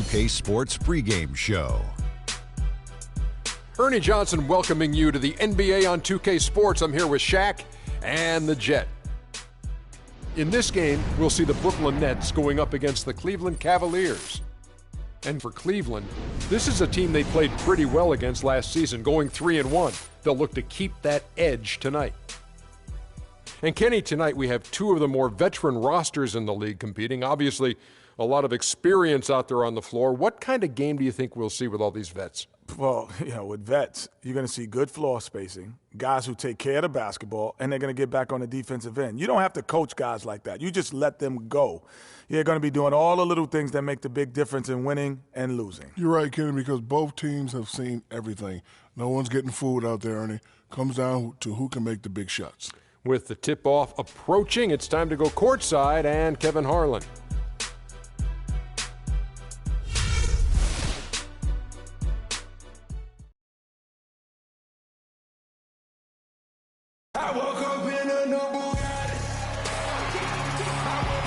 2K Sports pregame show. Ernie Johnson welcoming you to the NBA on 2K Sports. I'm here with Shaq and the Jet. In this game, we'll see the Brooklyn Nets going up against the Cleveland Cavaliers. And for Cleveland, this is a team they played pretty well against last season, going 3-1. They'll look to keep that edge tonight. And Kenny, tonight we have two of the more veteran rosters in the league competing. Obviously, a lot of experience out there on the floor. What kind of game do you think we'll see with all these vets? Well, with vets, you're going to see good floor spacing, guys who take care of the basketball, and they're going to get back on the defensive end. You don't have to coach guys like that. You just let them go. You're going to be doing all the little things that make the big difference in winning and losing. You're right, Kenny, because both teams have seen everything. No one's getting fooled out there, Ernie. Comes down to who can make the big shots. With the tip-off approaching, it's time to go courtside and Kevin Harlan.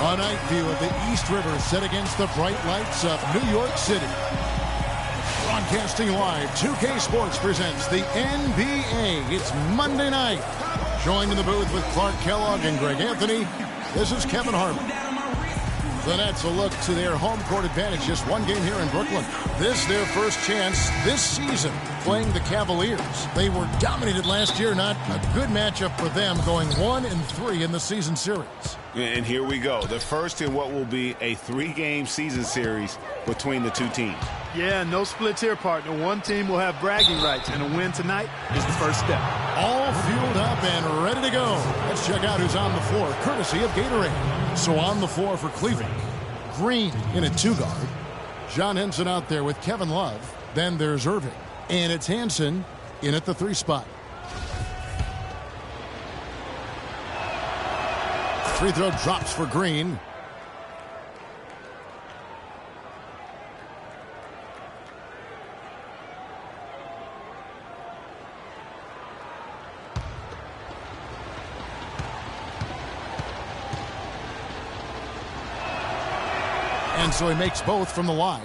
A night view of the East River set against the bright lights of New York City. Broadcasting live, 2K Sports presents the NBA. It's Monday night. Joined in the booth with Clark Kellogg and Greg Anthony, this is Kevin Harlan. The Nets will look to their home court advantage, just one game here in Brooklyn. This their first chance this season playing the Cavaliers. They were dominated last year, not a good matchup for them, going 1-3 in the season series. And here we go, the first in what will be a 3-game season series between the two teams. Yeah, no splits here, partner. One team will have bragging rights, and a win tonight is the first step. All fueled up and ready to go. Let's check out who's on the floor, courtesy of Gatorade. So on the floor for Cleveland, Green in a 2-guard. John Henson out there with Kevin Love. Then there's Irving. And it's Hanson in at the 3 spot. Free throw drops for Green. And so he makes both from the line.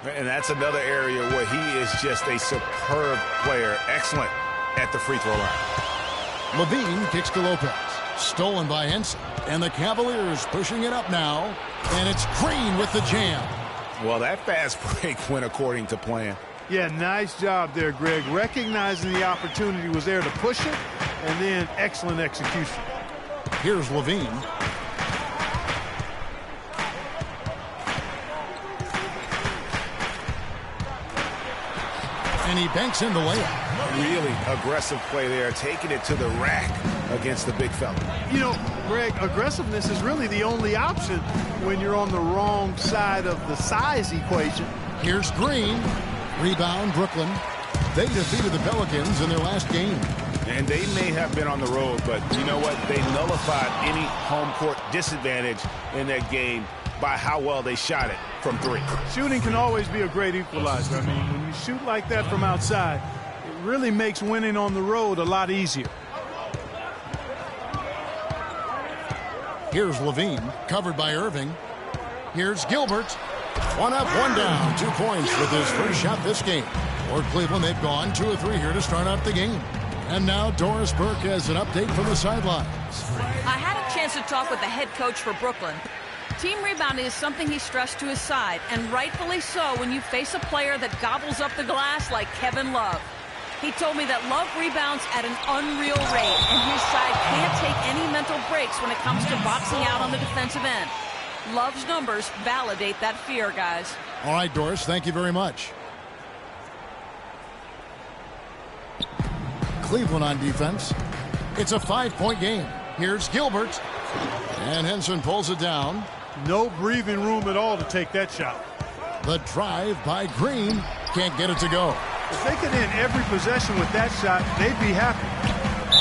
And that's another area where he is just a superb player. Excellent at the free throw line. Levine kicks to Lopez. Stolen by Henson. And the Cavaliers pushing it up now. And it's Green with the jam. Well, that fast break went according to plan. Yeah, nice job there, Greg. Recognizing the opportunity was there to push it, and then excellent execution. Here's Levine. And he banks in the layup. Really aggressive play there, taking it to the rack against the big fella. You know, Greg, aggressiveness is really the only option when you're on the wrong side of the size equation. Here's Green. Rebound, Brooklyn. They defeated the Pelicans in their last game. And they may have been on the road, but you know what? They nullified any home court disadvantage in that game by how well they shot it from 3. Shooting can always be a great equalizer. I mean, when you shoot like that from outside, it really makes winning on the road a lot easier. Here's Levine, covered by Irving. Here's Gilbert. 1 up, 1 down. 2 points with his first shot this game. For Cleveland, they've gone 2 of 3 here to start out the game. And now Doris Burke has an update from the sidelines. I had a chance to talk with the head coach for Brooklyn. Team rebounding is something he stressed to his side, and rightfully so when you face a player that gobbles up the glass like Kevin Love. He told me that Love rebounds at an unreal rate, and his side can't take any mental breaks when it comes to boxing out on the defensive end. Love's numbers validate that fear, guys. All right, Doris, thank you very much. Cleveland on defense. It's a 5-point game. Here's Gilbert. And Henson pulls it down. No breathing room at all to take that shot. The drive by Green. Can't get it to go. If they could end every possession with that shot, they'd be happy.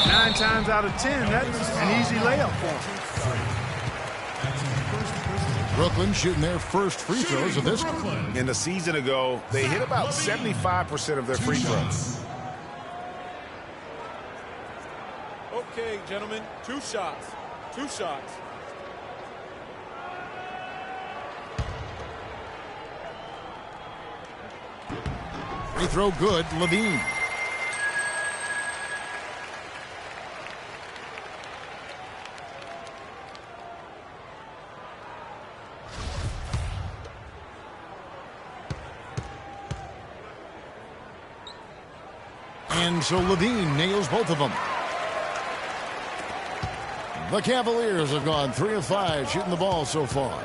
9 times out of 10, that's an easy layup for them. Brooklyn shooting their first free throws of this game. In the season ago, they hit about 75% of their free throws. Okay, gentlemen, 2 shots. 2 shots. Free throw good, Levine. And so Levine nails both of them. The Cavaliers have gone 3 of 5 shooting the ball so far.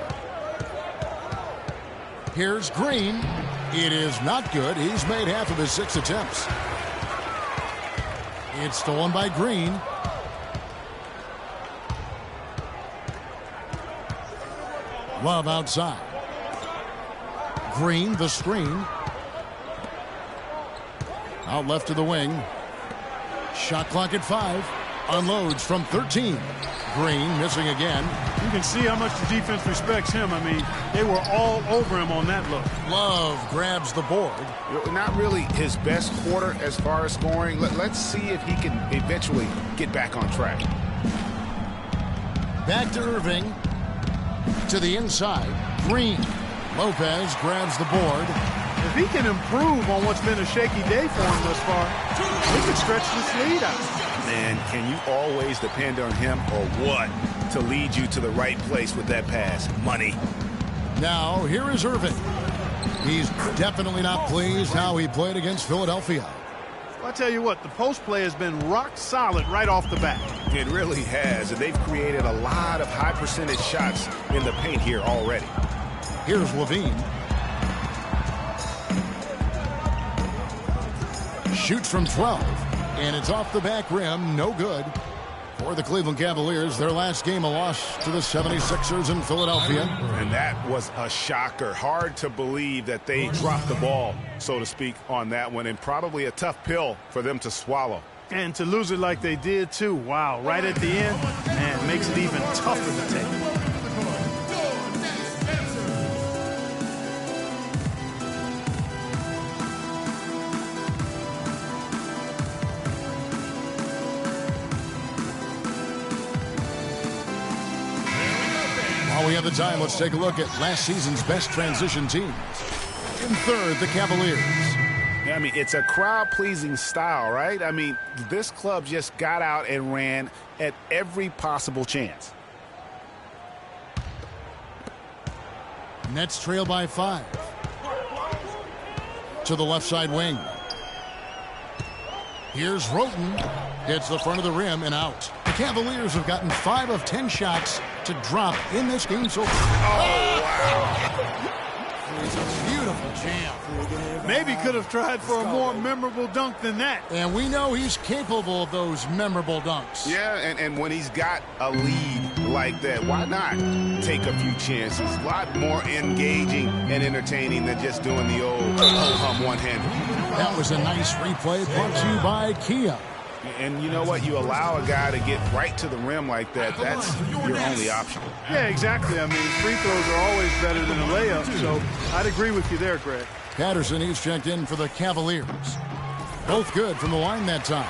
Here's Green. It is not good. He's made half of his 6 attempts. It's stolen by Green. Love outside. Green, the screen. Out left to the wing. Shot clock at 5. Unloads from 13. Green missing again. You can see how much the defense respects him. I mean, they were all over him on that look. Love grabs the board. Not really his best quarter as far as scoring. Let's see if he can eventually get back on track. Back to Irving. To the inside. Green. Lopez grabs the board. If he can improve on what's been a shaky day for him thus far, he could stretch this lead out. Man, can you always depend on him or what to lead you to the right place with that pass? Money. Now, here is Irving. He's definitely not pleased how he played against Philadelphia. I'll tell you what, the post play has been rock solid right off the bat. It really has, and they've created a lot of high percentage shots in the paint here already. Here's Levine. Shoots from 12, and it's off the back rim, no good. For the Cleveland Cavaliers, their last game a loss to the 76ers in Philadelphia. And that was a shocker. Hard to believe that they dropped the ball, so to speak, on that one, and probably a tough pill for them to swallow. And to lose it like they did, too. Wow, right at the end, man, makes it even tougher to take. While we have the time, let's take a look at last season's best transition teams. In third, the Cavaliers. Yeah, I mean, it's a crowd-pleasing style, right? I mean, this club just got out and ran at every possible chance. Nets trail by 5. To the left side wing. Here's Roten. Hits the front of the rim and out. The Cavaliers have gotten 5 of 10 shots to drop in this game so far. Oh, wow. It's a beautiful jam. Maybe could have tried for a more memorable dunk than that. And we know he's capable of those memorable dunks. Yeah, and when he's got a lead like that, why not take a few chances? A lot more engaging and entertaining than just doing the old one-hander. That was a nice replay brought to you by Kia. And you know what? You allow a guy to get right to the rim like that, that's your only option. Yeah, exactly. I mean, free throws are always better than a layup, so I'd agree with you there, Greg. Patterson, he's checked in for the Cavaliers. Both good from the line that time.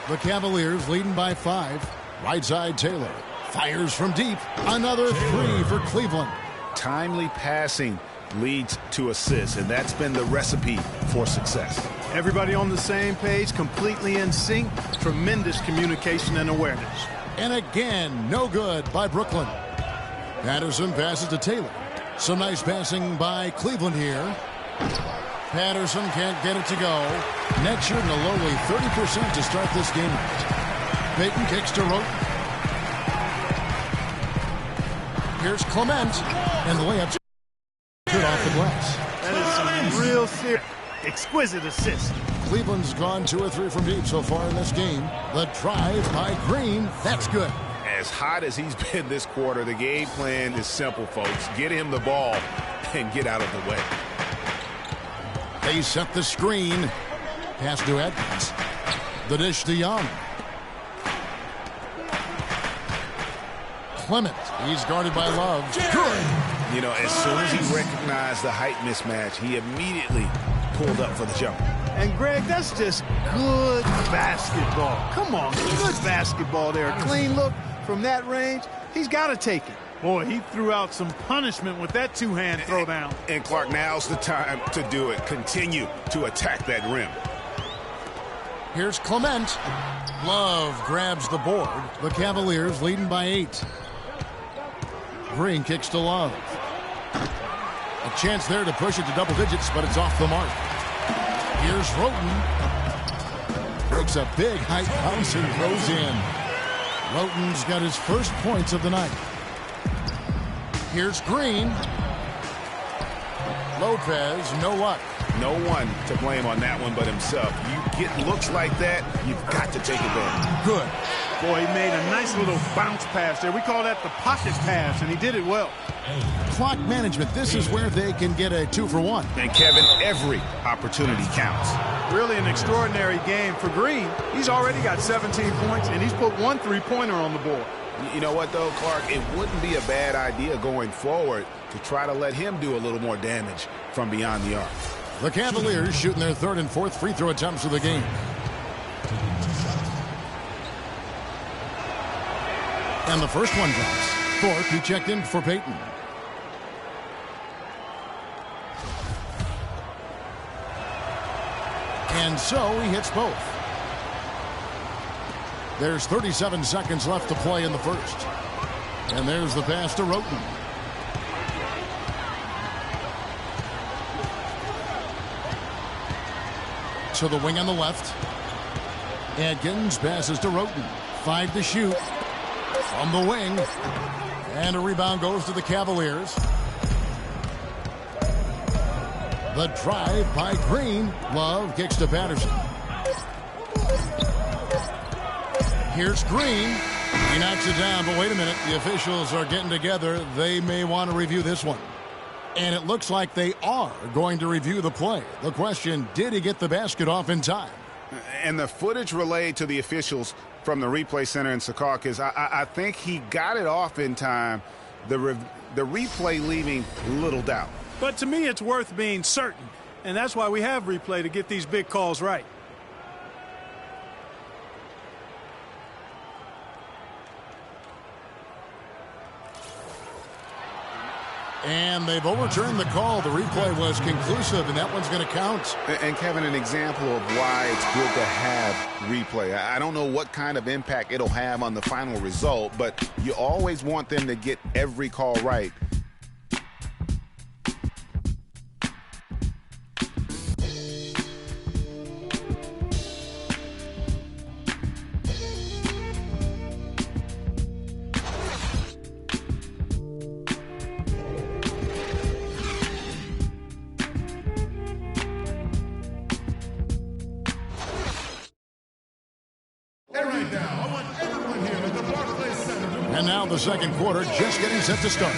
The Cavaliers leading by 5. Right side Taylor. Fires from deep. Another 3 for Cleveland. Timely passing leads to assists, and that's been the recipe for success. Everybody on the same page, completely in sync. Tremendous communication and awareness. And again, no good by Brooklyn. Patterson passes to Taylor. Some nice passing by Cleveland here. Patterson can't get it to go. Nets shooting a lowly 30% to start this game. Payton kicks to Roten. Here's Clement. And the layup good off the glass. That is some real serious, exquisite assist. Cleveland's gone 2 or 3 from deep so far in this game. The drive by Green. That's good. As hot as he's been this quarter, the game plan is simple, folks. Get him the ball and get out of the way. They set the screen. Pass to Edmonds. The dish to Young. Clement. He's guarded by Love. Good. You know, as soon as he recognized the height mismatch, he immediately pulled up for the jumper. And, Greg, that's just good basketball. Come on, good basketball there. A clean look from that range. He's got to take it. Boy, he threw out some punishment with that two-hand throwdown. And Clark, now's the time to do it. Continue to attack that rim. Here's Clement. Love grabs the board. The Cavaliers leading by 8. Green kicks to Love. A chance there to push it to double digits, but it's off the mark. Here's Roten. Breaks a big height bounce and goes in. Roten's got his first points of the night. Here's Green. Lopez, no luck. No one to blame on that one but himself. You get looks like that, you've got to take advantage. Good. Boy, he made a nice little bounce pass there. We call that the pocket pass, and he did it well. Clock management. This is where they can get a 2 for 1. And Kevin, every opportunity counts. Really an extraordinary game for Green. He's already got 17 points, and he's put 1 3-pointer on the board. You know what, though, Clark? It wouldn't be a bad idea going forward to try to let him do a little more damage from beyond the arc. The Cavaliers shooting their 3rd and 4th free throw attempts of the game. And the first one drops. Thorpe, he checked in for Peyton. And so he hits both. There's 37 seconds left to play in the first. And there's the pass to Roten. To the wing on the left. Adkins passes to Roten. 5 to shoot. From the wing. And a rebound goes to the Cavaliers. The drive by Green. Love kicks to Patterson. Here's Green. He knocks it down, but wait a minute. The officials are getting together. They may want to review this one. And it looks like they are going to review the play. The question, did he get the basket off in time? And the footage relayed to the officials from the replay center in Secaucus, I think he got it off in time. The replay leaving little doubt. But to me, it's worth being certain. And that's why we have replay, to get these big calls right. And they've overturned the call. The replay was conclusive, and that one's going to count. And, Kevin, an example of why it's good to have replay. I don't know what kind of impact it'll have on the final result, but you always want them to get every call right. And now the second quarter just getting set to start.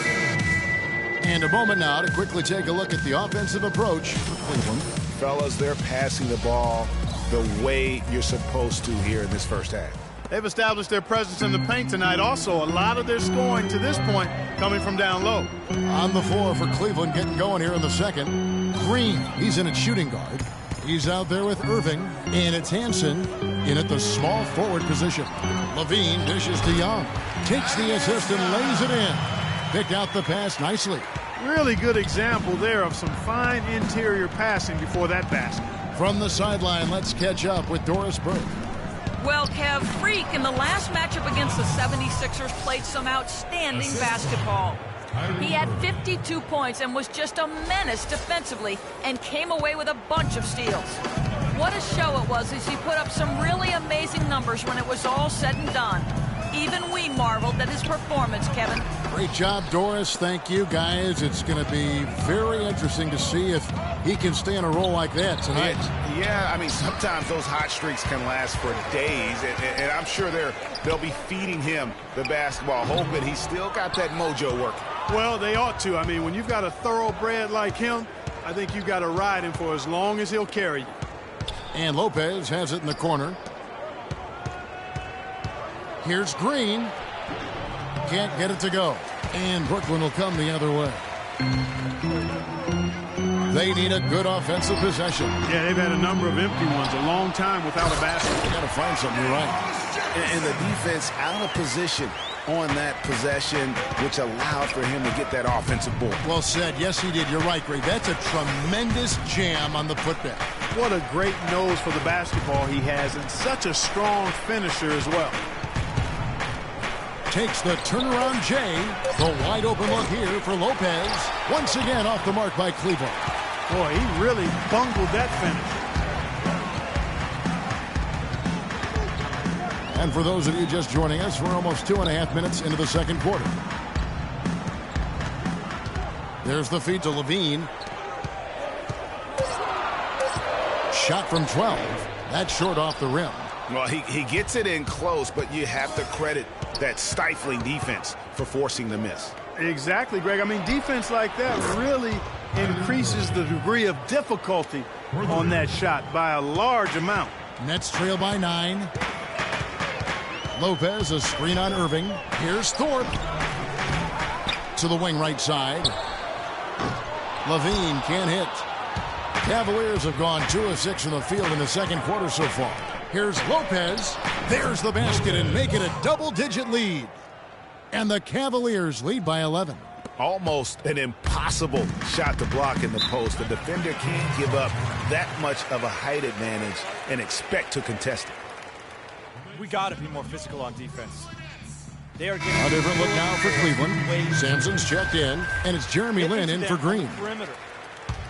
And a moment now to quickly take a look at the offensive approach for Cleveland. Fellas, they're passing the ball the way you're supposed to here in this first half. They've established their presence in the paint tonight. Also, a lot of their scoring to this point coming from down low. On the floor for Cleveland, getting going here in the second. Green, he's in at shooting guard. He's out there with Irving, and it's Hansen in at the small forward position. Levine dishes to Young. Takes the assist and lays it in. Picked out the pass nicely. Really good example there of some fine interior passing before that basket. From the sideline, let's catch up with Doris Burke. Well, Kev, Freak in the last matchup against the 76ers played some outstanding basketball. He had 52 points and was just a menace defensively and came away with a bunch of steals. What a show it was as he put up some really amazing numbers when it was all said and done. Even we marveled at his performance, Kevin. Great job, Doris. Thank you, guys. It's going to be very interesting to see if he can stay on a roll like that tonight. Yeah, I mean, sometimes those hot streaks can last for days, and I'm sure they'll be feeding him the basketball, hoping he's still got that mojo working. Well, they ought to. I mean, when you've got a thoroughbred like him, I think you've got to ride him for as long as he'll carry you. And Lopez has it in the corner. Here's Green. Can't get it to go. And Brooklyn will come the other way. They need a good offensive possession. Yeah, they've had a number of empty ones, a long time without a basket. They got to find something, you're right. And the defense out of position on that possession, which allowed for him to get that offensive board. Well said. Yes, he did. You're right, Greg. That's a tremendous jam on the putback. What a great nose for the basketball he has, and such a strong finisher as well. Takes the turnaround J. The wide open look here for Lopez. Once again off the mark by Cleveland. Boy, he really bungled that finish. And for those of you just joining us, we're almost 2.5 minutes into the second quarter. There's the feed to Levine. Shot from 12. That's short off the rim. Well, he gets it in close, but you have to credit that stifling defense for forcing the miss. Exactly, Greg. I mean, defense like that really increases the degree of difficulty on that shot by a large amount. Nets trail by 9. Lopez, a screen on Irving. Here's Thorpe. To the wing right side. Levine can't hit. Cavaliers have gone 2 of 6 from the field in the second quarter so far. Here's Lopez. There's the basket and make it a double-digit lead. And the Cavaliers lead by 11. Almost an impossible shot to block in the post. The defender can't give up that much of a height advantage and expect to contest it. We got to be more physical on defense. They are getting a different look now for Cleveland. Sampson's checked in, and it's Jeremy Lin in for Green. Perimeter.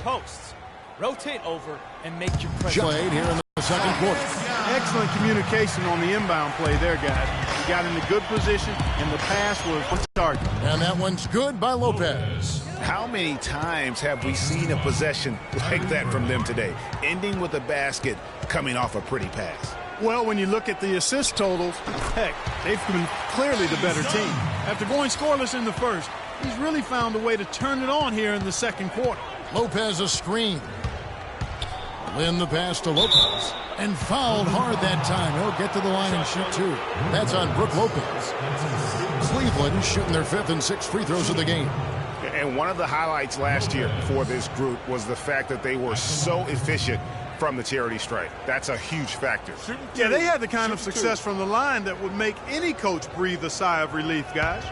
Posts. Rotate over and make your pressure. Played here in the second quarter. Excellent communication on the inbound play there, guys. He got in a good position, and the pass was on target. And that one's good by Lopez. How many times have we seen a possession like that from them today, ending with a basket coming off a pretty pass? Well, when you look at the assist totals, heck, they've been clearly the better team. After going scoreless in the first, he's really found a way to turn it on here in the second quarter. Lopez a screen. Lin the pass to Lopez. And fouled hard that time. He'll get to the line and shoot 2. That's on Brook Lopez. Cleveland shooting their 5th and 6th free throws of the game. And one of the highlights last year for this group was the fact that they were so efficient from the charity stripe. That's a huge factor. Yeah, they had the kind of success from the line that would make any coach breathe a sigh of relief, guys.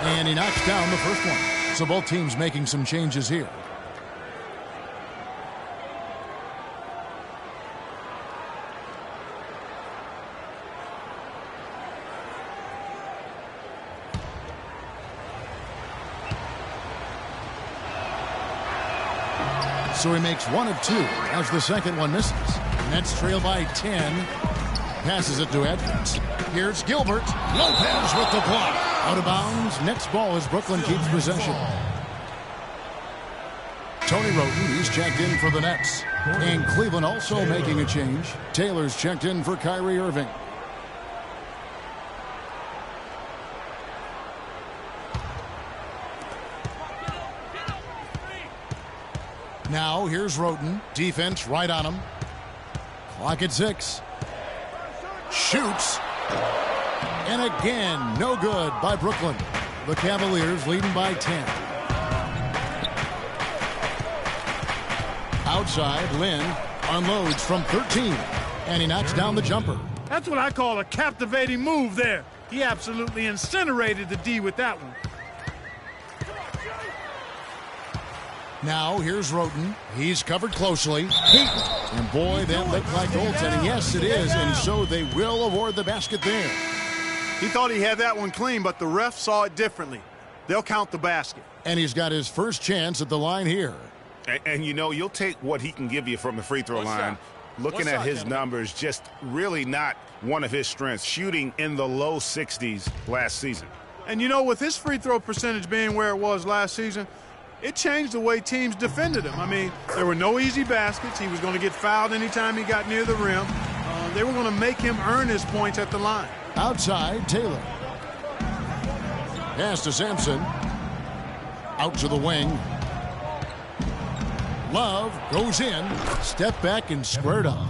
And he knocks down the first one. So both teams making some changes here. So he makes 1 of 2 as the second one misses. Nets trail by 10. Passes it to Edwards. Here's Gilbert. Lopez with the block. Out of bounds. Nets ball as Brooklyn keeps possession. Tony Roten, he's checked in for the Nets. And Cleveland also making a change. Taylor's checked in for Kyrie Irving. Now here's Roten. Defense right on him. Clock at 6. Shoots. And again, no good by Brooklyn. The Cavaliers leading by 10. Outside, Lin unloads from 13. And he knocks down the jumper. That's what I call a captivating move there. He absolutely incinerated the D with that one. Now here's Roten. He's covered closely. And boy, that looked like goaltending. Yes, it is. And so they will award the basket there. He thought he had that one clean, but the ref saw it differently. They'll count the basket. And he's got his first chance at the line here. And you know, you'll take what he can give you from the free throw line. Looking at his numbers, just really not one of his strengths. Shooting in the low 60s last season. And you know, with his free throw percentage being where it was last season, it changed the way teams defended him. I mean, there were no easy baskets. He was going to get fouled anytime he got near the rim. They were going to make him earn his points at the line. Outside, Taylor. Pass to Sampson. Out to the wing. Love goes in. Step back and squared up.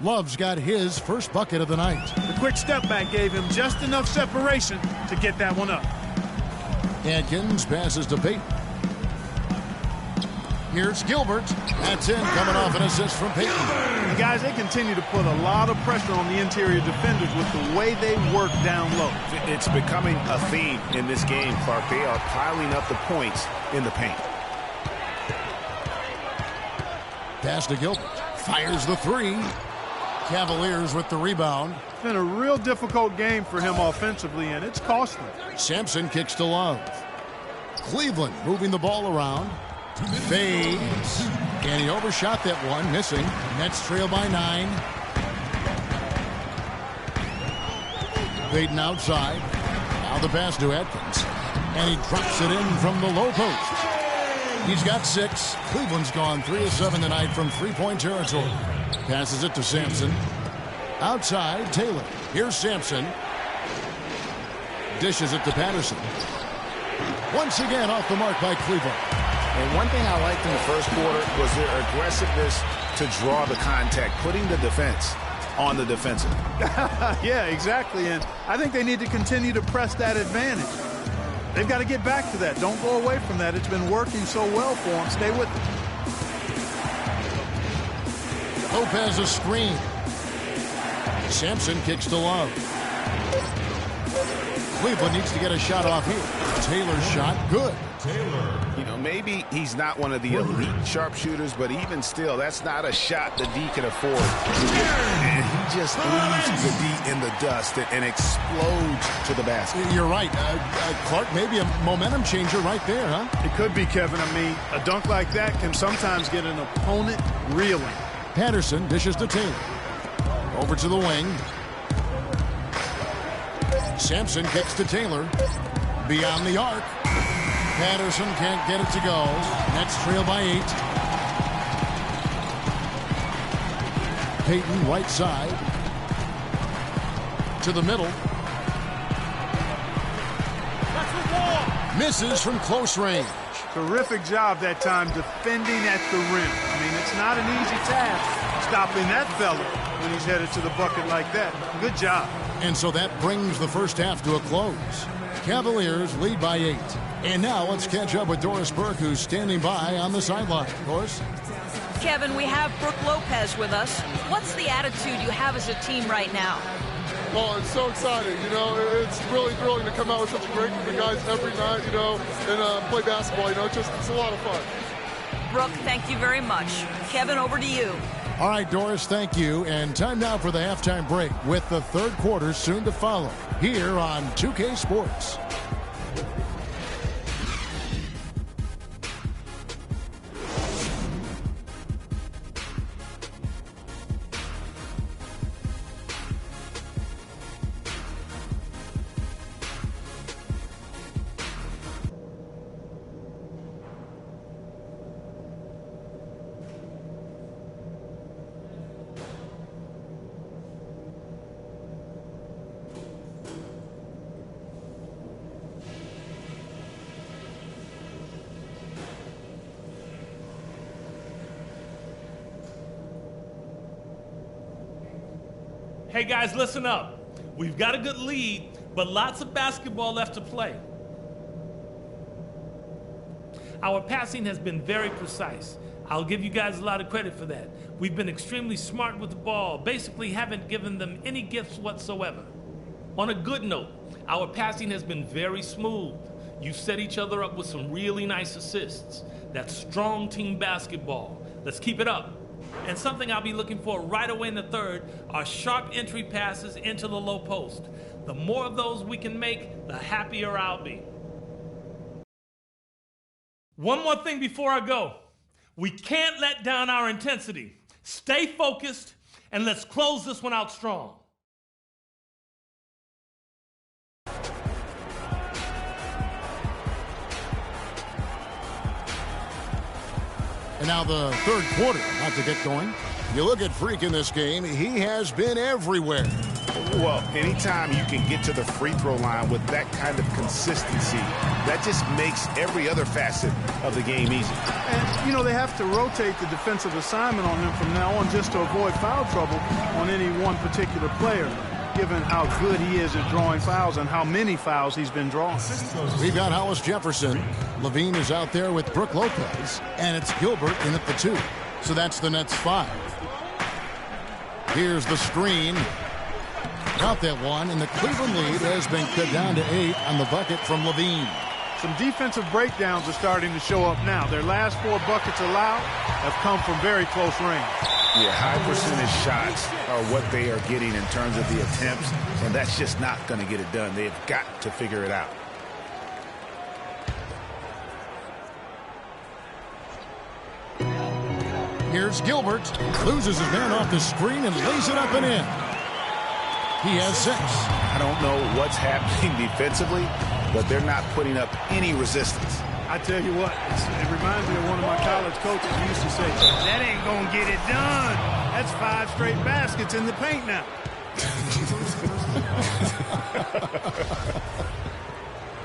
Love's got his first bucket of the night. The quick step back gave him just enough separation to get that one up. Atkins passes to Payton. Here's Gilbert. That's in, coming off an assist from Payton. And guys, they continue to put a lot of pressure on the interior defenders with the way they work down low. It's becoming a theme in this game, Clark. They are piling up the points in the paint. Pass to Gilbert. Fires the three. Cavaliers with the rebound. It's been a real difficult game for him offensively, and it's costly. Sampson kicks to Love. Cleveland moving the ball around. Fades. And he overshot that one, missing. Nets trail by 9. Payton outside. Now the pass to Atkins. And he drops it in from the low post. He's got 6. Cleveland's gone 3 of 7 tonight from three-point territory. Passes it to Sampson. Outside, Taylor. Here's Sampson. Dishes it to Patterson. Once again off the mark by Cleveland. And one thing I liked in the first quarter was their aggressiveness to draw the contact, putting the defense on the defensive. Yeah, exactly. And I think they need to continue to press that advantage. They've got to get back to that. Don't go away from that. It's been working so well for them. Stay with it. Lopez a screen. Sampson kicks to Love. Cleveland needs to get a shot off here. Taylor's shot, good. You know, maybe he's not one of the elite sharpshooters, but even still, that's not a shot the D can afford. And he just leaves the D in the dust and explodes to the basket. You're right. Clark, maybe a momentum changer right there, huh? It could be, Kevin. I mean, a dunk like that can sometimes get an opponent reeling. Patterson dishes to Taylor. Over to the wing. Sampson kicks to Taylor. Beyond the arc. Patterson can't get it to go. Nets trail by 8. Payton right side. To the middle. Misses from close range. Terrific job that time defending at the rim. I mean, it's not an easy task stopping that fella when he's headed to the bucket like that. Good job. And so that brings the first half to a close. Cavaliers lead by 8. And now let's catch up with Doris Burke, who's standing by on the sideline. Doris? Kevin, we have Brooke Lopez with us. What's the attitude you have as a team right now? Oh, it's so exciting. You know, it's really thrilling to come out with such a great group of guys every night, you know, and play basketball. You know, it's a lot of fun. Brooke, thank you very much. Kevin, over to you. All right, Doris, thank you. And time now for the halftime break with the third quarter soon to follow here on 2K Sports. Hey guys, listen up. We've got a good lead, but lots of basketball left to play. Our passing has been very precise. I'll give you guys a lot of credit for that. We've been extremely smart with the ball, basically haven't given them any gifts whatsoever. On a good note, our passing has been very smooth. You've set each other up with some really nice assists. That's strong team basketball. Let's keep it up. And something I'll be looking for right away in the third are sharp entry passes into the low post. The more of those we can make, the happier I'll be. One more thing before I go. We can't let down our intensity. Stay focused, and let's close this one out strong. And now the third quarter about to get going. You look at Freak in this game, he has been everywhere. Well, anytime you can get to the free throw line with that kind of consistency, that just makes every other facet of the game easy. And, you know, they have to rotate the defensive assignment on him from now on just to avoid foul trouble on any one particular player. given how good he is at drawing fouls and how many fouls he's been drawing. We've got Hollis Jefferson. Levine is out there with Brook Lopez. And it's Gilbert in at the 2. So that's the Nets 5. Here's the screen. Got that one, and the Cleveland lead has been cut down to 8 on the bucket from Levine. Some defensive breakdowns are starting to show up now. Their last 4 buckets allowed have come from very close range. Yeah, high percentage shots are what they are getting in terms of the attempts, and that's just not going to get it done. They've got to figure it out. Here's Gilbert. Loses his man off the screen and lays it up and in. He has 6. I don't know what's happening defensively, but they're not putting up any resistance. I tell you what, it reminds me of one of my college coaches who used to say, that ain't going to get it done. That's 5 straight baskets in the paint now.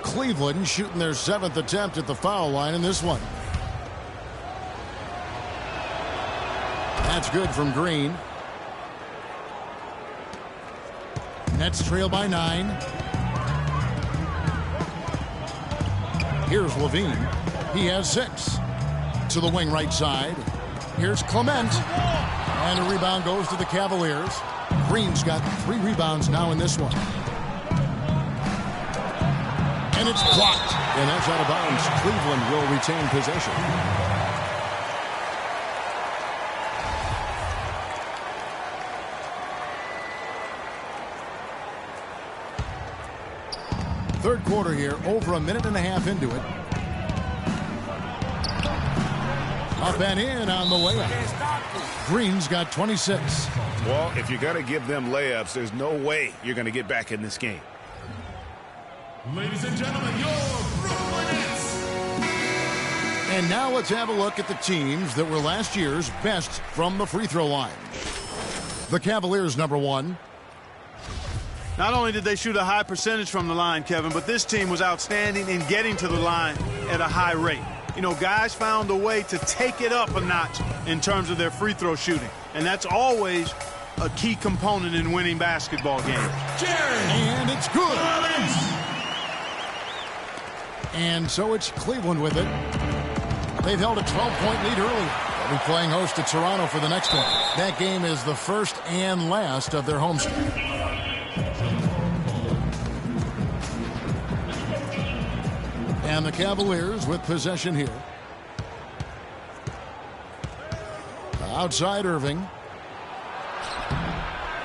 Cleveland shooting their 7th attempt at the foul line in this one. That's good from Green. Nets trail by 9. Here's Levine. He has 6. To the wing right side. Here's Clement. And a rebound goes to the Cavaliers. Green's got 3 rebounds now in this one. And it's blocked. And that's out of bounds. Cleveland will retain possession. Third quarter here, over a minute and a half into it. Up and in on the layup. Green's got 26. Well, if you're going to give them layups, there's no way you're going to get back in this game. Ladies and gentlemen, your Brooklyn Nets. And now let's have a look at the teams that were last year's best from the free throw line. The Cavaliers, number 1. Not only did they shoot a high percentage from the line, Kevin, but this team was outstanding in getting to the line at a high rate. You know, guys found a way to take it up a notch in terms of their free throw shooting. And that's always a key component in winning basketball games. And it's good. And so it's Cleveland with it. They've held a 12-point lead early. They'll be playing host to Toronto for the next one. That game is the first and last of their homestand. And the Cavaliers with possession here. Outside Irving.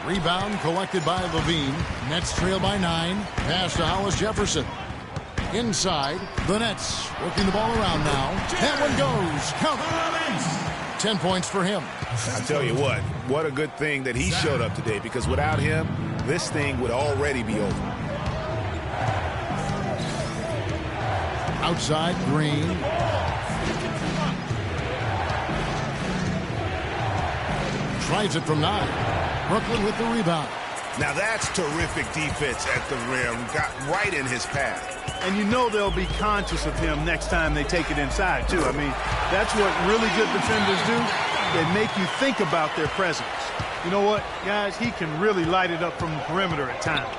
Rebound collected by Levine. Nets trail by 9. Pass to Hollis Jefferson. Inside, the Nets working the ball around now. That one goes. Count. 10 points for him. I tell you what a good thing that he showed up today, because without him, this thing would already be over. Outside, Green. Tries it from 9. Brooklyn with the rebound. Now that's terrific defense at the rim. Got right in his path. And you know they'll be conscious of him next time they take it inside, too. I mean, that's what really good defenders do. They make you think about their presence. You know what, guys? He can really light it up from the perimeter at times.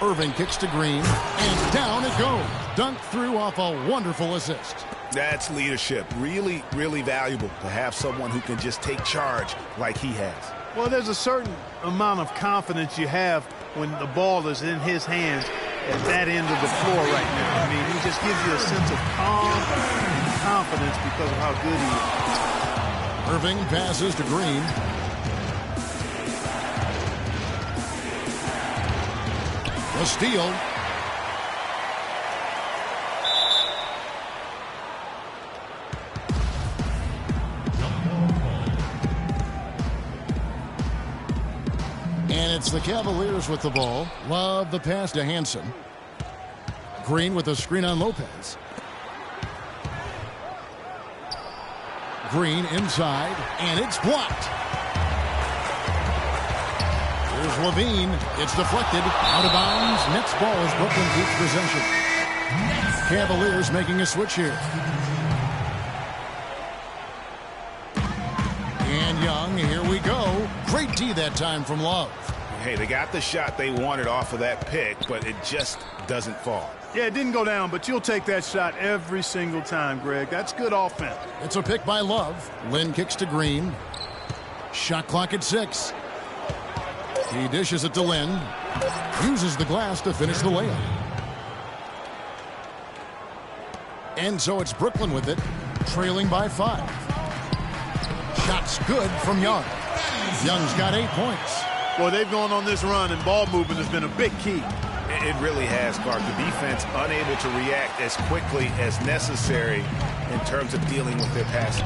Irving kicks to Green, and down it goes. Dunked through off a wonderful assist. That's leadership. Really, really valuable to have someone who can just take charge like he has. Well, there's a certain amount of confidence you have when the ball is in his hands at that end of the floor right now. I mean, he just gives you a sense of calm and confidence because of how good he is. Irving passes to Green. A steal. And it's the Cavaliers with the ball. Love the pass to Hansen. Green with a screen on Lopez. Green inside, and it's blocked. Here's Levine. It's deflected. Out of bounds. Nets ball as Brooklyn keeps possession. Cavaliers making a switch here. And Young, here we go. Great D that time from Love. Hey, they got the shot they wanted off of that pick, but it just doesn't fall. Yeah, it didn't go down, but you'll take that shot every single time, Greg. That's good offense. It's a pick by Love. Lynn kicks to Green. Shot clock at 6. He dishes it to Lynn. Uses the glass to finish the layup. And so it's Brooklyn with it, trailing by 5. Shot's good from Young. Young's got 8 points. Boy, they've gone on this run, and ball movement has been a big key. It really has, Clark. The defense unable to react as quickly as necessary in terms of dealing with their passing.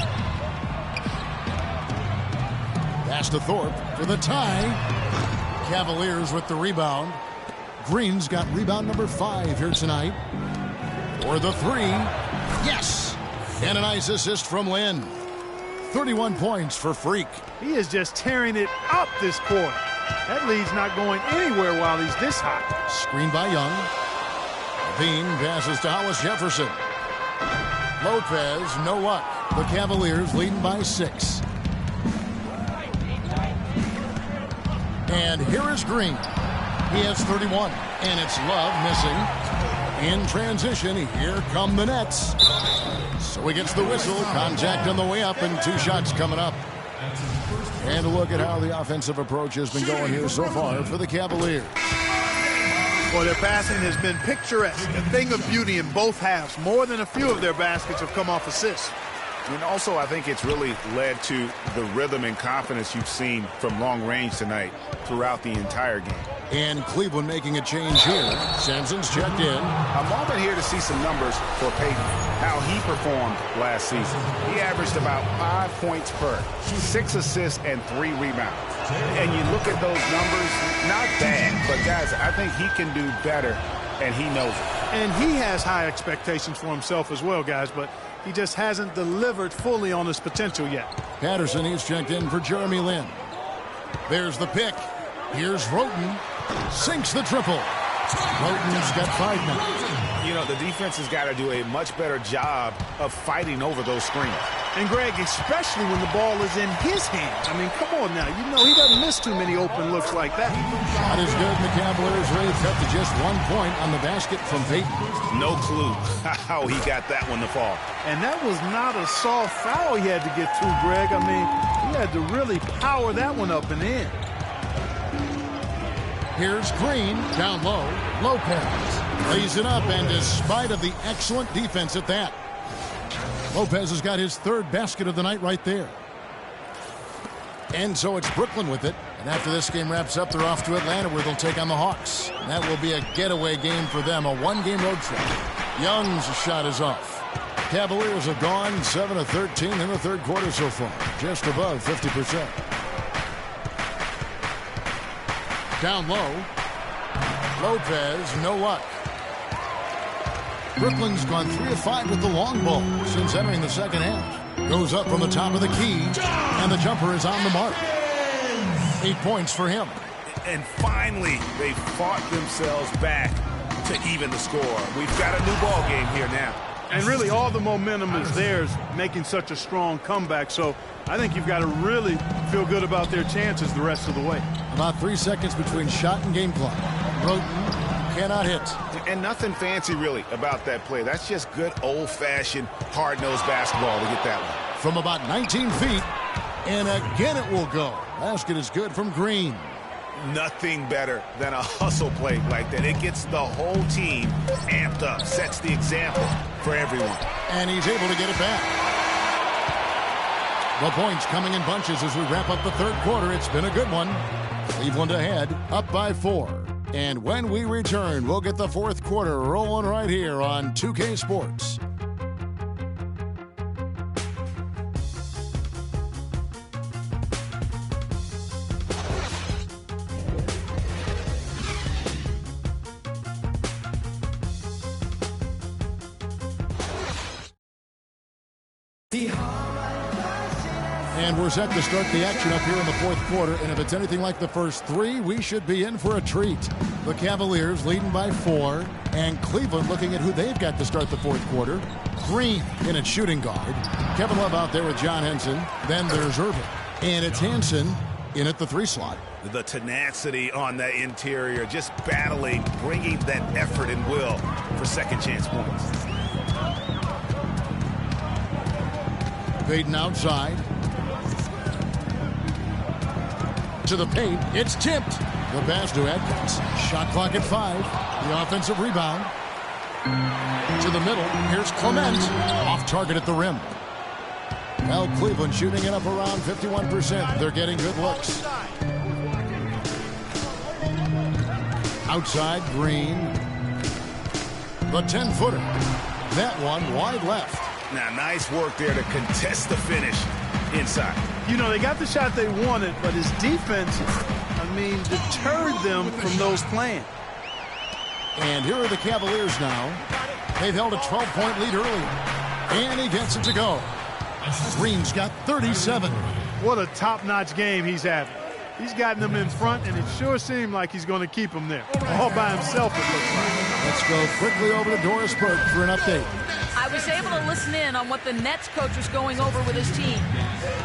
Pass to Thorpe for the tie. Cavaliers with the rebound. Green's got rebound number 5 here tonight. For the 3. Yes! And a nice assist from Lynn. 31 points for Freak. He is just tearing it up this quarter. That lead's not going anywhere while he's this hot. Screen by Young. Bean passes to Hollis Jefferson. Lopez, no luck. The Cavaliers leading by 6. And here is Green. He has 31, and it's Love missing. In transition, here come the Nets. So he gets the whistle. Contact on the way up, and 2 shots coming up. And a look at how the offensive approach has been going here so far for the Cavaliers. Well, their passing has been picturesque, a thing of beauty in both halves. More than a few of their baskets have come off assists. And also, I think it's really led to the rhythm and confidence you've seen from long range tonight throughout the entire game. And Cleveland making a change here. Sampson's checked in. A moment here to see some numbers for Peyton, how he performed last season. He averaged about 5 points per, 6 assists, and 3 rebounds. And you look at those numbers, not bad, but guys, I think he can do better, and he knows it. And he has high expectations for himself as well, guys, but he just hasn't delivered fully on his potential yet. Patterson, he's checked in for Jeremy Lin. There's the pick. Here's Roten. Sinks the triple. Roten's got 5 now. You know, the defense has got to do a much better job of fighting over those screens. And, Greg, especially when the ball is in his hands. I mean, come on now. You know he doesn't miss too many open looks like that. Shot is good, and the Cavaliers ready to cut to just 1 point on the basket from Peyton. No clue how he got that one to fall. And that was not a soft foul he had to get through, Greg. I mean, he had to really power that one up and in. Here's Green, down low. Lopez lays it up, and despite of the excellent defense at that, Lopez has got his 3rd basket of the night right there. And so it's Brooklyn with it. And after this game wraps up, they're off to Atlanta, where they'll take on the Hawks. And that will be a getaway game for them, a 1-game road trip. Young's shot is off. Cavaliers have gone 7 of 13 in the 3rd quarter so far, just above 50%. Down low. Lopez, no luck. Brooklyn's gone 3 of 5 with the long ball since entering the second half. Goes up from the top of the key, and the jumper is on the mark. 8 points for him. And finally, they fought themselves back to even the score. We've got a new ball game here now. And really, all the momentum is theirs, making such a strong comeback. So I think you've got to really feel good about their chances the rest of the way. About 3 seconds between shot and game clock. Roten cannot hit. And nothing fancy, really, about that play. That's just good old-fashioned, hard-nosed basketball to get that one. From about 19 feet, and again it will go. Basket is good from Green. Nothing better than a hustle play like that. It gets the whole team amped up, sets the example for everyone. And he's able to get it back. The points coming in bunches as we wrap up the 3rd quarter. It's been a good one. Cleveland ahead, up by 4. And when we return, we'll get the 4th quarter rolling right here on 2K Sports. And we're set to start the action up here in the 4th quarter. And if it's anything like the first 3, we should be in for a treat. The Cavaliers leading by 4. And Cleveland looking at who they've got to start the 4th quarter. Green in at shooting guard. Kevin Love out there with John Henson. Then there's Irving. And it's Hanson In at the 3 slot. The tenacity on the interior, just battling, bringing that effort and will for second chance points. Payton outside. To the paint. It's tipped. The pass to Atkins. Shot clock at 5. The offensive rebound. To the middle. Here's Clement. Off target at the rim. Well, Cleveland shooting it up around 51%. They're getting good looks. Outside, Green. The 10-footer. That one wide left. Now, nice work there to contest the finish inside. You know, they got the shot they wanted, but his defense, deterred them from those plans. And here are the Cavaliers now. They've held a 12-point lead earlier. And he gets it to go. Green's got 37. What a top-notch game he's having. He's gotten them in front, and it sure seemed like he's going to keep them there. All by himself, it looks like. Let's go quickly over to Doris Burke for an update. I was able to listen in on what the Nets coach was going over with his team.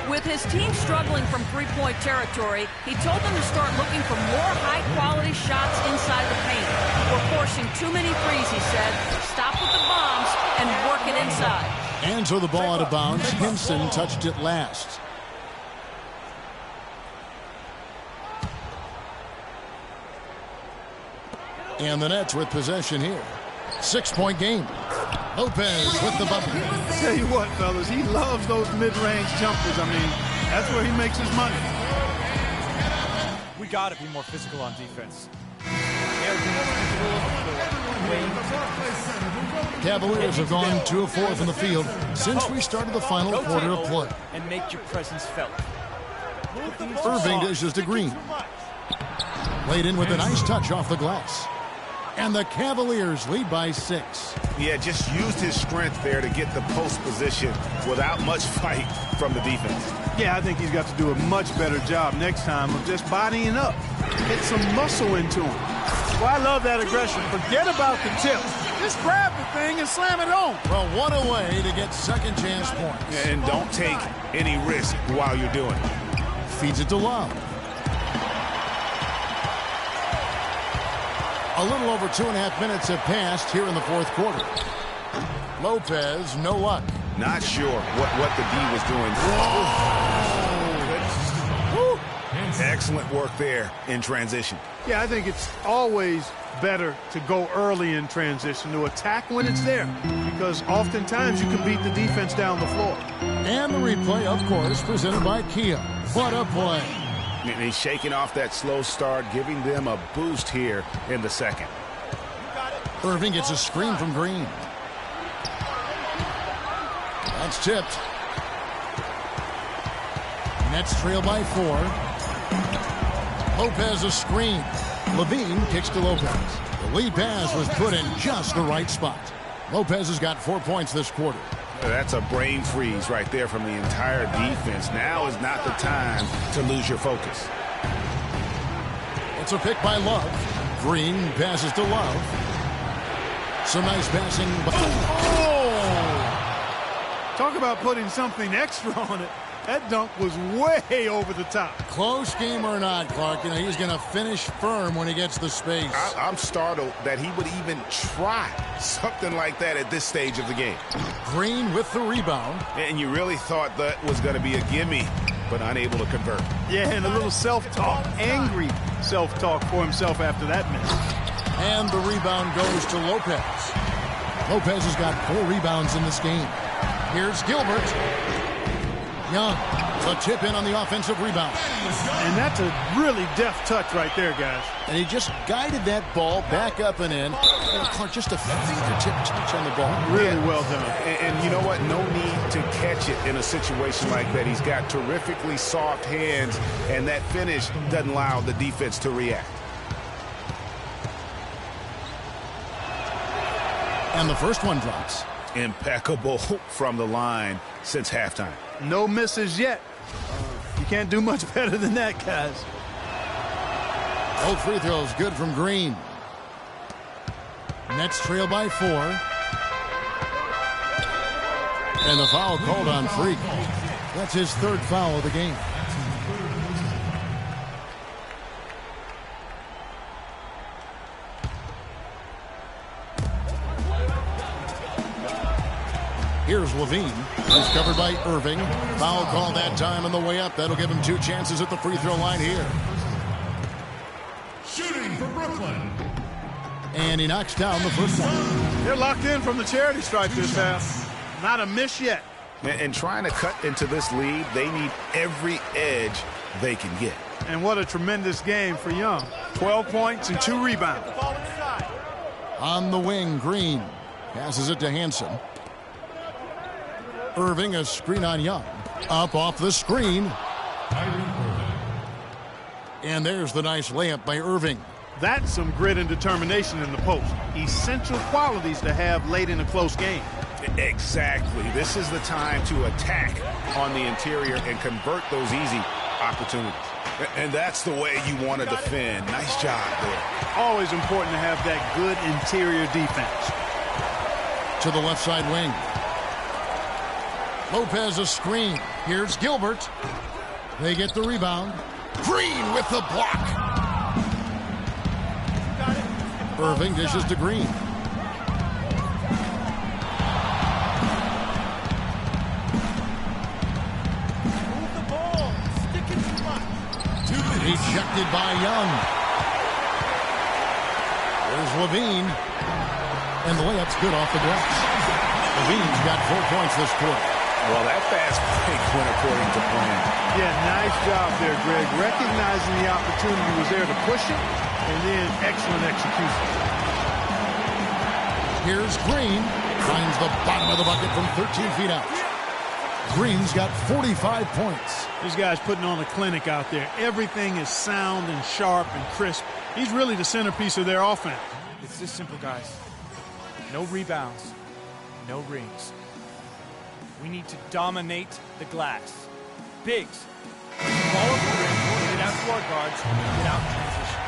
With his team struggling from three-point territory, he told them to start looking for more high-quality shots inside the paint. We're forcing too many threes, he said. Stop with the bombs and work it inside. And so the ball out of bounds. Hinson touched it last. And the Nets with possession here. 6-point game. Lopez with the bucket. Tell you what, fellas, he loves those mid-range jumpers. That's where he makes his money. We got to be more physical on defense. Cavaliers have gone 2 of 4 from the field since we started the final quarter of play. And make your presence felt. Irving dishes to Green. Laid in with a nice touch off the glass. And the Cavaliers lead by 6. Yeah, just used his strength there to get the post position without much fight from the defense. Yeah, I think he's got to do a much better job next time of just bodying up. Get some muscle into him. Well, I love that aggression. Forget about the tip. Just grab the thing and slam it home. Well, one away to get second chance points. And don't take any risk while you're doing it. Feeds it to Love. A little over 2.5 minutes have passed here in the fourth quarter. Lopez, no luck. Not sure what the D was doing. Whoa. Excellent work there in transition. Yeah, I think it's always better to go early in transition, to attack when it's there, because oftentimes you can beat the defense down the floor. And the replay, of course, presented by Kia. What a play. And he's shaking off that slow start, giving them a boost here in the second. Irving gets a screen from Green. That's tipped. Nets trail by 4. Lopez a screen. Levine kicks to Lopez. The lead pass was put in just the right spot. Lopez has got 4 points this quarter. That's a brain freeze right there from the entire defense. Now is not the time to lose your focus. It's a pick by Love. Green passes to Love. Some nice passing. Oh! Talk about putting something extra on it. That dunk was way over the top. Close game or not, Clark, he's going to finish firm when he gets the space. I'm startled that he would even try something like that at this stage of the game. Green with the rebound. And you really thought that was going to be a gimme, but unable to convert. Yeah, and a little self-talk, angry self-talk for himself after that miss. And the rebound goes to Lopez. Lopez has got 4 rebounds in this game. Here's Gilbert. Young, a tip in on the offensive rebound. And that's a really deft touch right there, guys. And he just guided that ball back up and in. Just a fingertip touch on the ball. Really well done. And you know what? No need to catch it in a situation like that. He's got terrifically soft hands, and that finish doesn't allow the defense to react. And the first one drops. Impeccable from the line since halftime. No misses yet. You can't do much better than that, guys. Both free throws good from Green. Nets trail by 4. And the foul called on Freak. That's his 3rd foul of the game. Here's Levine. He's covered by Irving. Foul call that time on the way up. That'll give him 2 chances at the free throw line here. Shooting for Brooklyn. And he knocks down the first one. They're locked in from the charity stripe this half. Not a miss yet. And trying to cut into this lead, they need every edge they can get. And what a tremendous game for Young. 12 points and 2 rebounds. On the wing, Green passes it to Hansen. Irving, a screen on Young. Up off the screen. And there's the nice layup by Irving. That's some grit and determination in the post. Essential qualities to have late in a close game. Exactly. This is the time to attack on the interior and convert those easy opportunities. And that's the way you want to defend. Nice job there. Always important to have that good interior defense. To the left side wing. Lopez a screen. Here's Gilbert. They get the rebound. Green with the block. Irving dishes to Green. Ejected by Young. There's Levine. And the layup's good off the glass. Levine's got 4 points this quarter. Well, that fast break went according to plan. Yeah, nice job there, Greg. Recognizing the opportunity was there to push it, and then excellent execution. Here's Green. Finds the bottom of the bucket from 13 feet out. Green's got 45 points. This guy's putting on a clinic out there. Everything is sound and sharp and crisp. He's really the centerpiece of their offense. It's this simple, guys. No rebounds, no rings. We need to dominate the glass. Bigs, ball up the rim, get out to our guards, get out in transition.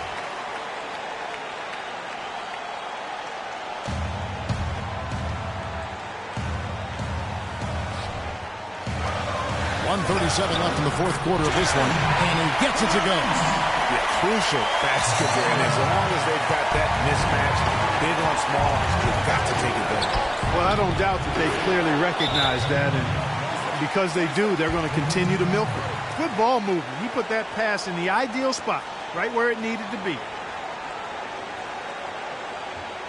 .137 left in the fourth quarter of this one, and he gets it to go. Yeah, crucial basket there, and as long as they've got that mismatch, big on small, they've got to take it back. Well, I don't doubt that they clearly recognize that, and because they do, they're going to continue to milk it. Good ball movement. He put that pass in the ideal spot, right where it needed to be.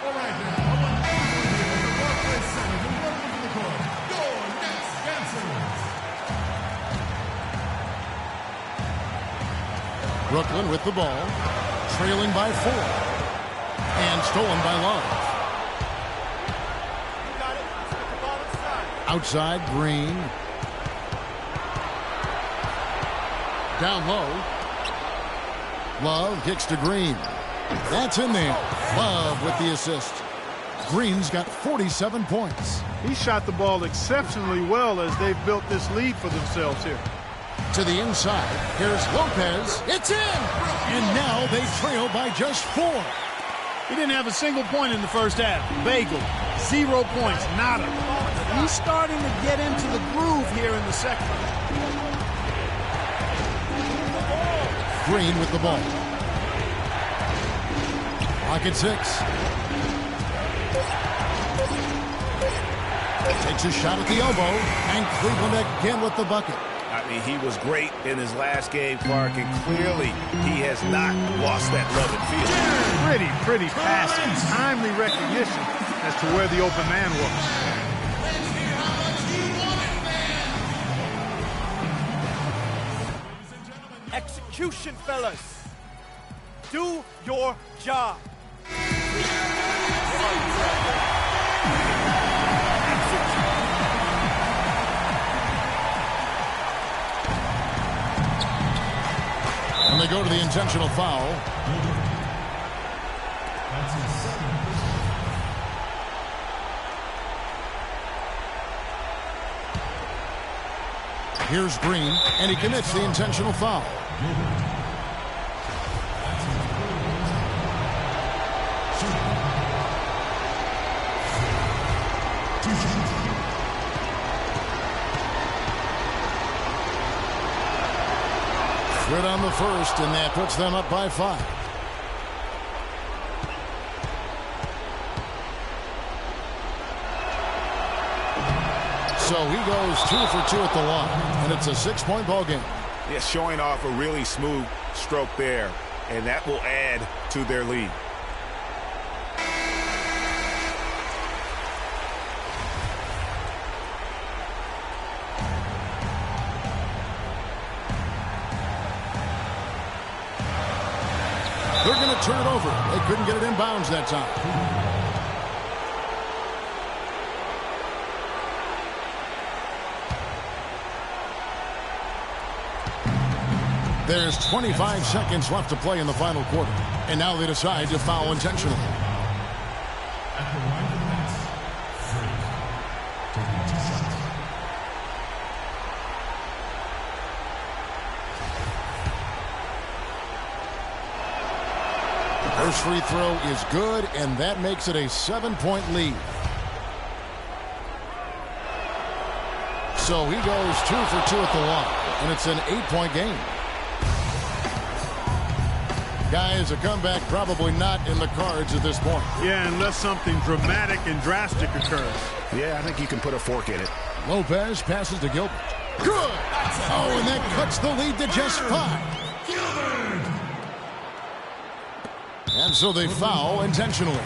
All right, now, I want everybody from the Barclays Center to welcome to the court, your next dancers. Brooklyn with the ball, trailing by 4, and stolen by Love. Outside, Green. Down low. Love kicks to Green. That's in there. Love with the assist. Green's got 47 points. He shot the ball exceptionally well as they've built this lead for themselves here. To the inside. Here's Lopez. It's in! And now they trail by just 4. He didn't have a single point in the first half. Bagel. 0 points. Nada. He's starting to get into the groove here in the second. Green with the ball. Pocket 6. Takes a shot at the elbow, and Cleveland again with the bucket. I mean, he was great in his last game, Clark, and clearly he has not lost that love and feel. Pretty passing. Timely recognition as to where the open man was. Execution, fellas. Do your job. And they go to the intentional foul. Here's Green, and he commits the intentional foul. Good on the first, and that puts them up by 5. So he goes 2 for 2 at the line, and it's a 6-point ball game. Yeah, showing off a really smooth stroke there, and that will add to their lead. They're going to turn it over. They couldn't get it in bounds that time. There's 25 seconds left to play in the final quarter. And now they decide to foul intentionally. At the line of the net, Freak. Taking 2 shots. First free throw is good, and that makes it a 7-point lead. So he goes 2 for 2 at the line, and it's an 8-point game. Guys, a comeback probably not in the cards at this point. Yeah, unless something dramatic and drastic occurs. Yeah, I think you can put a fork in it. Lopez passes to Gilbert. Good! Oh, and that cuts the lead to just 5. And so they foul intentionally.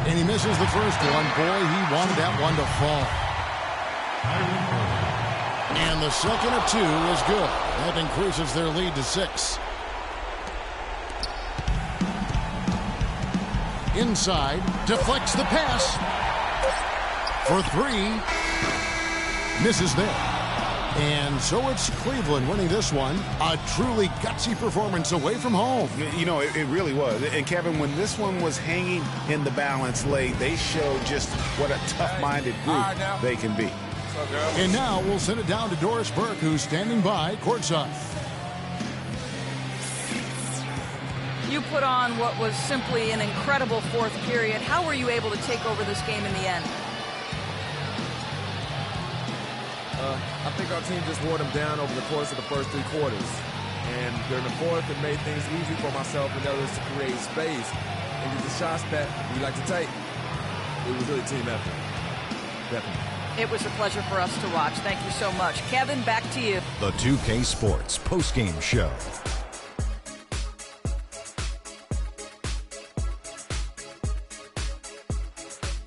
And he misses the first one. Boy, he wanted that one to fall. And the second of 2 is good. That increases their lead to 6. Inside, deflects the pass. For 3. Misses there. And so it's Cleveland winning this one. A truly gutsy performance away from home. You know, it really was. And, Kevin, when this one was hanging in the balance late, they showed just what a tough-minded group they can be. And now we'll send it down to Doris Burke, who's standing by courtside. You put on what was simply an incredible fourth period. How were you able to take over this game in the end? I think our team just wore them down over the course of the first 3 quarters. And during the fourth, it made things easy for myself and others to create space and get the shots that we like to take. It was really a team effort. Definitely. It was a pleasure for us to watch. Thank you so much. Kevin, back to you. The 2K Sports postgame show.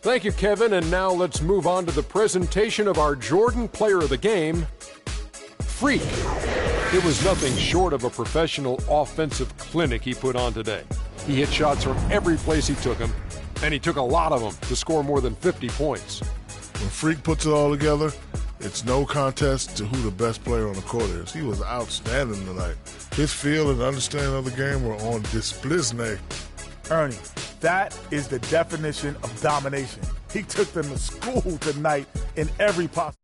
Thank you, Kevin. And now let's move on to the presentation of our Jordan Player of the Game, Freak. It was nothing short of a professional offensive clinic he put on today. He hit shots from every place he took them, and he took a lot of them to score more than 50 points. When Freak puts it all together, it's no contest to who the best player on the court is. He was outstanding tonight. His feel and understanding of the game were on display. Ernie, that is the definition of domination. He took them to school tonight in every possible.